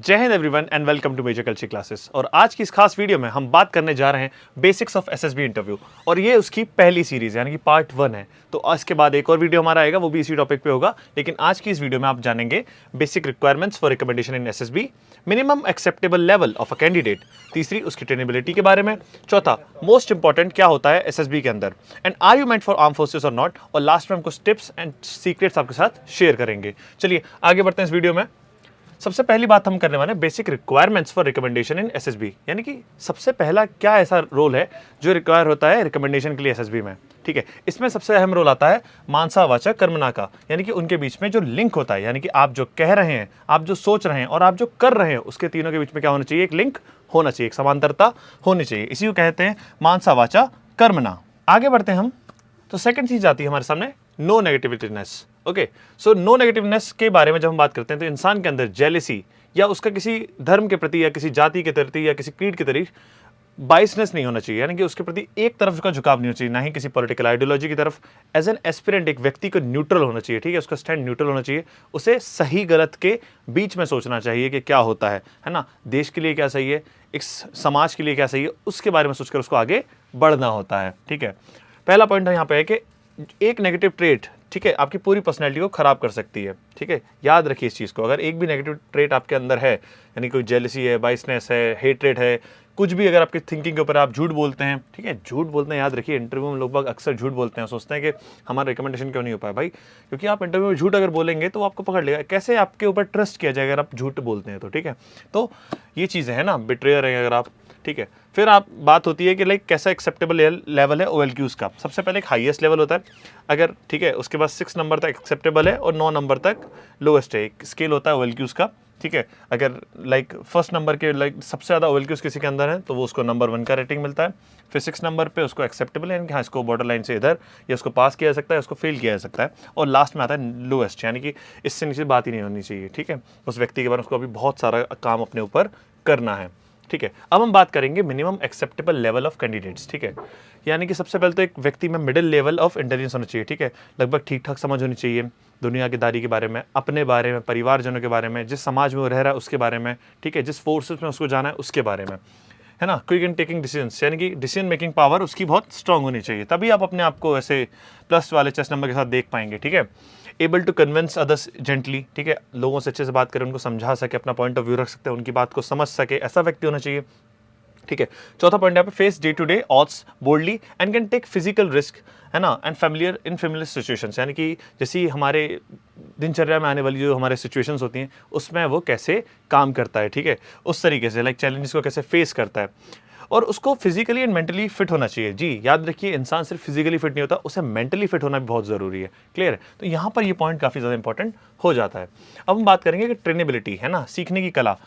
जय Hind everyone and welcome to major culture classes. और आज की इस खास वीडियो में हम बात करने जा रहे हैं बेसिक्स ऑफ एसएसबी इंटरव्यू और ये उसकी पहली सीरीज यानी कि पार्ट 1 है। तो इसके बाद एक और वीडियो हमारा आएगा, वो भी इसी टॉपिक पे होगा। लेकिन आज की इस वीडियो में आप जानेंगे basic requirements for recommendation in SSB, minimum acceptable level of a candidate, तीसरी उसकी ट्रेनेबिलिटी के बारे में, चौथा मोस्ट इंपॉर्टेंट क्या होता है एसएसबी के अंदर, and are you meant for armed forces और नॉट, और लास्ट में हम कुछ टिप्स एंड सीक्रेट्स आपके साथ शेयर करेंगे। चलिए आगे बढ़ते हैं इस वीडियो में। सबसे पहली बात हम करने वाले हैं basic requirements for recommendation in SSB, यानी कि सबसे पहला क्या ऐसा रोल है जो रिक्वायर होता है रिकमेंडेशन के लिए एसएसबी में। ठीक है, इसमें सबसे अहम रोल आता है मानसा वाचा कर्मणा का, यानी कि उनके बीच में जो लिंक होता है, यानी कि आप जो कह रहे हैं, आप जो सोच रहे हैं और आप जो कर रहे हैं, उसके तीनों के बीच में क्या होना चाहिए, एक लिंक होना चाहिए, एक समांतरता होनी चाहिए। इसी को कहते हैं मानसा वाचा कर्मणा। आगे बढ़ते हैं हम, तो सेकंड चीज आती है हमारे सामने no negativityness. Okay, so no negativeness के बारे में जब हम बात करते हैं तो इंसान के अंदर जेलेसी या उसका किसी धर्म के प्रति या किसी जाति के प्रति या किसी क्रीड के प्रति बाइसनेस नहीं होना चाहिए, यानी कि उसके प्रति एक तरफ का झुकाव नहीं होना चाहिए, ना ही किसी पॉलिटिकल आइडियोलॉजी की तरफ। एज एन एस्पिरेंट एक व्यक्ति को न्यूट्रल होना चाहिए। ठीक है, उसका स्टैंड न्यूट्रल होना चाहिए, उसे सही गलत के बीच में सोचना चाहिए कि क्या होता है ना, देश के लिए क्या सही है, एक समाज के लिए क्या सही है, उसके बारे में सोचकर उसको आगे बढ़ना होता है। ठीक है, पहला पॉइंट यहाँ पे है कि एक नेगेटिव ट्रेट, ठीक है, आपकी पूरी पर्सनैलिटी को खराब कर सकती है। ठीक है, याद रखिए इस चीज़ को। अगर एक भी नेगेटिव ट्रेट आपके अंदर है, यानी कोई जेलसी है, बाइसनेस है, हेट्रेट है, कुछ भी, अगर आपकी थिंकिंग के ऊपर आप झूठ बोलते हैं, ठीक है, झूठ बोलते हैं, याद रखिए इंटरव्यू में लोग अक्सर झूठ बोलते हैं, सोचते हैं कि हमारा रिकमेंडेशन क्यों नहीं हो पाया। भाई, क्योंकि आप इंटरव्यू में झूठ अगर बोलेंगे तो आपको पकड़ लेगा। कैसे आपके ऊपर ट्रस्ट किया जाएगा अगर आप झूठ बोलते हैं तो। ठीक है, तो ये चीज़ें हैं ना, बिट्रेयर है अगर आप। ठीक है, फिर आप बात होती है कि लाइक कैसा एक्सेप्टेबल लेवल है OLQs का। सबसे पहले एक हाईएस्ट लेवल होता है अगर, ठीक है, उसके बाद 6 नंबर तक एक्सेप्टेबल है और 9 नंबर तक लोएस्ट है। एक स्केल होता है OLQs का। ठीक है, अगर लाइक फर्स्ट नंबर के लाइक सबसे ज़्यादा OLQs किसी के अंदर है तो वो उसको नंबर 1 का रेटिंग मिलता है। फिर 6 नंबर पे उसको एक्सेप्टेबल है, यानी कि हाँ, इसको बॉर्डर लाइन से इधर, या उसको पास किया जा सकता है, उसको फेल किया जा सकता है। और लास्ट में आता है लोएस्ट, यानी कि इससे नीचे बात ही नहीं होनी चाहिए। ठीक है, उस व्यक्ति के बारे में उसको अभी बहुत सारा काम अपने ऊपर करना है। ठीक है, अब हम बात करेंगे minimum acceptable level of candidates. ठीक है, यानी कि सबसे पहले तो एक व्यक्ति में मिडिल लेवल ऑफ इंटेलिजेंस होना चाहिए। ठीक है, लगभग ठीक ठाक समझ होनी चाहिए दुनियादारी के बारे में, अपने बारे में, परिवारजनों के बारे में, जिस समाज में वो रह रहा है उसके बारे में। ठीक है, जिस फोर्सेस में उसको जाना है उसके बारे में, है ना। क्विक एंड टेकिंग डिसीजंस, यानी कि डिसीजन मेकिंग पावर उसकी बहुत स्ट्रांग होनी चाहिए, तभी आप अपने आप को ऐसे प्लस वाले चेस्ट नंबर के साथ देख पाएंगे। ठीक है, able to convince others gently, ठीक है, लोगों से अच्छे से बात करें, उनको समझा सके, अपना पॉइंट ऑफ व्यू रख सकते हैं, उनकी बात को समझ सके, ऐसा व्यक्ति होना चाहिए। ठीक है, चौथा पॉइंट यहाँ पे face day to day odds boldly and can take physical risk, है ना, and familiar in familiar situations, यानी कि जैसी हमारे दिनचर्या में आने वाली जो हमारे सिचुएशंस होती हैं उसमें वो कैसे काम करता है। ठीक है, उस तरीके से लाइक चैलेंजेस को कैसे फेस करता है, और उसको फिजिकली एंड मेंटली फिट होना चाहिए। जी याद रखिए, इंसान सिर्फ फिजिकली फिट नहीं होता, उसे मेंटली फिट होना भी बहुत ज़रूरी है। क्लियर है, तो यहाँ पर ये पॉइंट काफ़ी ज़्यादा इंपॉर्टेंट हो जाता है। अब हम बात करेंगे कि ट्रेनेबिलिटी, है ना, सीखने की कला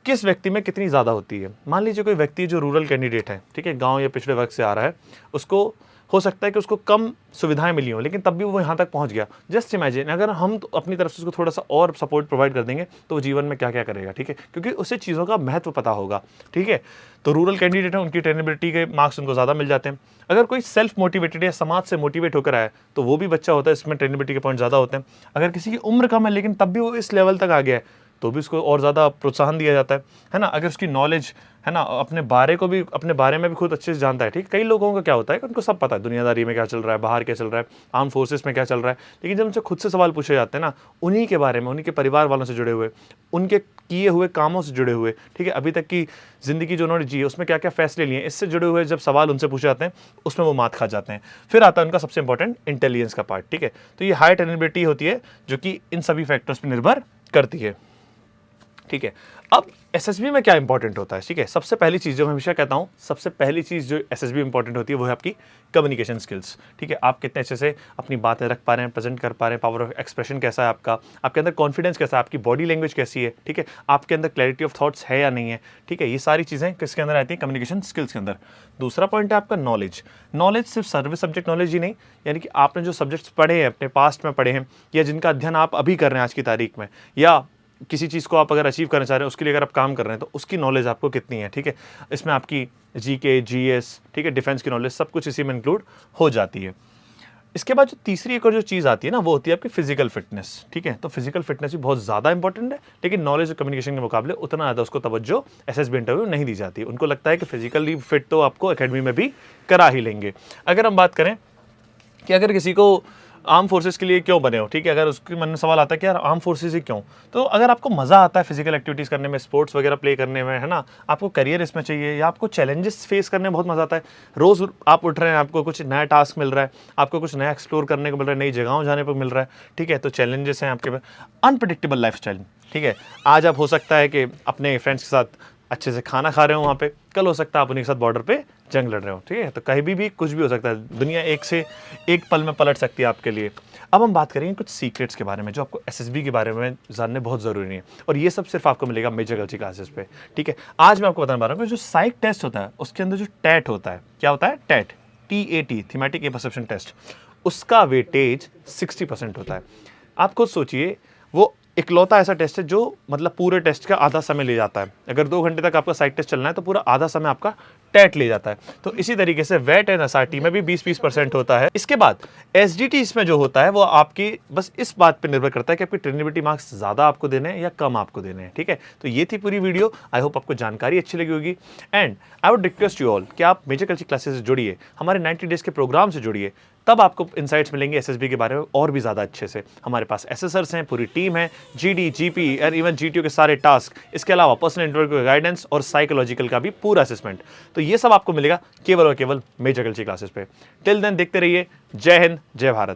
किस व्यक्ति में कितनी ज़्यादा होती है। मान लीजिए कोई व्यक्ति जो रूरल कैंडिडेट है, ठीक है, गांव या पिछड़े वर्ग से आ रहा है, उसको हो सकता है कि उसको कम सुविधाएं मिली हों, लेकिन तब भी वो यहाँ तक पहुँच गया। जस्ट इमेजिन अगर हम तो अपनी तरफ से उसको थोड़ा सा और सपोर्ट प्रोवाइड कर देंगे तो वो जीवन में क्या क्या करेगा। ठीक है, क्योंकि उसे चीज़ों का महत्व पता होगा। ठीक है, तो रूरल कैंडिडेट है, उनकी ट्रेनेबिलिटी के मार्क्स उनको ज़्यादा मिल जाते हैं। अगर कोई सेल्फ मोटिवेटेड या समाज से मोटिवेट होकर आया तो वो भी बच्चा होता है, इसमें ट्रेनेबिलिटी के पॉइंट ज़्यादा होते हैं। अगर किसी की उम्र कम है लेकिन तब भी वो इस लेवल तक आ गया है तो भी उसको और ज़्यादा प्रोत्साहन दिया जाता है ना। अगर उसकी नॉलेज, है ना, अपने बारे में भी खुद अच्छे से जानता है। ठीक, कई लोगों का क्या होता है कि उनको सब पता है दुनियादारी में क्या चल रहा है, बाहर क्या चल रहा है, आर्म फोर्सेस में क्या चल रहा है, लेकिन जब उनसे खुद से सवाल पूछे जाते हैं ना, उन्हीं के बारे में, उन्हीं के परिवार वालों से जुड़े हुए, उनके किए हुए कामों से जुड़े हुए, ठीक है, अभी तक की ज़िंदगी जो उन्होंने जी है उसमें क्या क्या फैसले लिए, इससे जुड़े हुए जब सवाल उनसे पूछे जाते हैं उसमें वो मात खा जाते हैं। फिर आता है उनका सबसे इंपॉर्टेंट इंटेलिजेंस का पार्ट। ठीक है, तो ये हाई ट्रेनेबिलिटी होती है जो कि इन सभी फैक्टर्स पर निर्भर करती है। ठीक है, अब एसएसबी में क्या इंपॉर्टेंट होता है। ठीक है, सबसे पहली चीज़ जो मैं हमेशा कहता हूँ, सबसे पहली चीज़ जो एसएसबी में इंपॉर्टेंट होती है वो है आपकी कम्युनिकेशन स्किल्स। ठीक है, आप कितने अच्छे से अपनी बातें रख पा रहे हैं, प्रेजेंट कर पा रहे हैं, पावर ऑफ एक्सप्रेशन कैसा है आपका, आपके अंदर कॉन्फिडेंस कैसा है, आपकी बॉडी लैंग्वेज कैसी है। ठीक है, आपके अंदर क्लैरिटी ऑफ थॉट्स है या नहीं है। ठीक है, ये सारी चीज़ें किसके अंदर आती हैं, कम्युनिकेशन स्किल्स के अंदर। दूसरा पॉइंट है आपका नॉलेज। नॉलेज सिर्फ सर्विस सब्जेक्ट नॉलेज ही नहीं, यानी कि आपने जो सब्जेक्ट्स पढ़े हैं, अपने पास्ट में पढ़े हैं, या जिनका अध्ययन आप अभी कर रहे हैं आज की तारीख में, या किसी चीज़ को आप अगर अचीव करना चाह रहे हैं उसके लिए अगर आप काम कर रहे हैं तो उसकी नॉलेज आपको कितनी है। ठीक है, इसमें आपकी जीके, जीएस, ठीक है, डिफेंस की नॉलेज, सब कुछ इसी में इंक्लूड हो जाती है। इसके बाद जो तीसरी एक और जो चीज़ आती है ना, वो होती है आपकी फिजिकल फिटनेस। ठीक है, तो फिजिकल फिटनेस भी बहुत ज़्यादा इंपॉर्टेंट है, लेकिन नॉलेज और कम्युनिकेशन के मुकाबले उतना ज़्यादा उसको तवज्जो एसएसबी इंटरव्यू नहीं दी जाती। उनको लगता है कि फिजिकली फिट तो आपको एकेडमी में भी करा ही लेंगे। अगर हम बात करें कि अगर किसी को आर्म फोर्सेस के लिए क्यों बने हो, ठीक है, अगर उसके मन में सवाल आता है कि यार आर्म फोर्सेस ही क्यों, तो अगर आपको मज़ा आता है फिजिकल एक्टिविटीज़ करने में, स्पोर्ट्स वगैरह प्ले करने में, है ना, आपको करियर इसमें चाहिए, या आपको चैलेंजेस फेस करने में बहुत मज़ा आता है, रोज़ आप उठ रहे हैं, आपको कुछ नया टास्क मिल रहा है, आपको कुछ नया एक्सप्लोर करने को मिल रहा है, नई जगहों जाने पर मिल रहा है, ठीक है, तो चैलेंजेस हैं आपके पास, अनप्रिडिक्टेबल लाइफस्टाइल। ठीक है, आज आप हो सकता है कि अपने फ्रेंड्स के साथ अच्छे से खाना खा रहे हो वहाँ पे, कल हो सकता है आप उन्हीं के साथ बॉर्डर पे जंग लड़ रहे हो। ठीक है, तो कहीं भी कुछ भी हो सकता है, दुनिया एक से एक पल में पलट सकती है आपके लिए। अब हम बात करेंगे कुछ सीक्रेट्स के बारे में जो आपको एसएसबी के बारे में जानने बहुत ज़रूरी है, और ये सब सिर्फ आपको मिलेगा मेजर कल्चर क्लासेस पे। ठीक है, आज मैं आपको बताने वाला हूँ कि जो साइक टेस्ट होता है उसके अंदर जो टैट होता है, क्या होता है, टैट, TAT, थीमेटिक ए परसेप्शन टेस्ट, उसका वेटेज 60% होता है। आप खुद सोचिए, वो इकलौता ऐसा टेस्ट है जो मतलब पूरे टेस्ट का आधा समय ले जाता है। अगर 2 घंटे तक आपका साइक टेस्ट चलना है तो पूरा आधा समय आपका टैट ले जाता है। तो इसी तरीके से वेट एंड एसआरटी में भी 20% होता है। इसके बाद एसडीटी इसमें जो होता है वो आपकी बस इस बात पे निर्भर करता है कि आपकी ट्रेनेबिलिटी मार्क्स ज़्यादा आपको देने हैं या कम आपको देने हैं। ठीक है, तो ये थी पूरी वीडियो। आई होप आपको जानकारी अच्छी लगी होगी, and I would request you all कि आप मेजर कल्चर क्लासेस से जुड़िए, हमारे 90 डेज के प्रोग्राम से जुड़िए, तब आपको इनसाइट्स मिलेंगे एसएसबी के बारे में और भी ज़्यादा अच्छे से। हमारे पास एसेसर्स हैं, पूरी टीम है, जीडी, जीपी और इवन जीटीओ के सारे टास्क, इसके अलावा पर्सनल इंटरव्यू का गाइडेंस और साइकोलॉजिकल का भी पूरा असेसमेंट। तो ये सब आपको मिलेगा केवल और केवल मेजर कल्चर क्लासेस पे। टिल देन देखते रहिए। जय हिंद, जय भारत।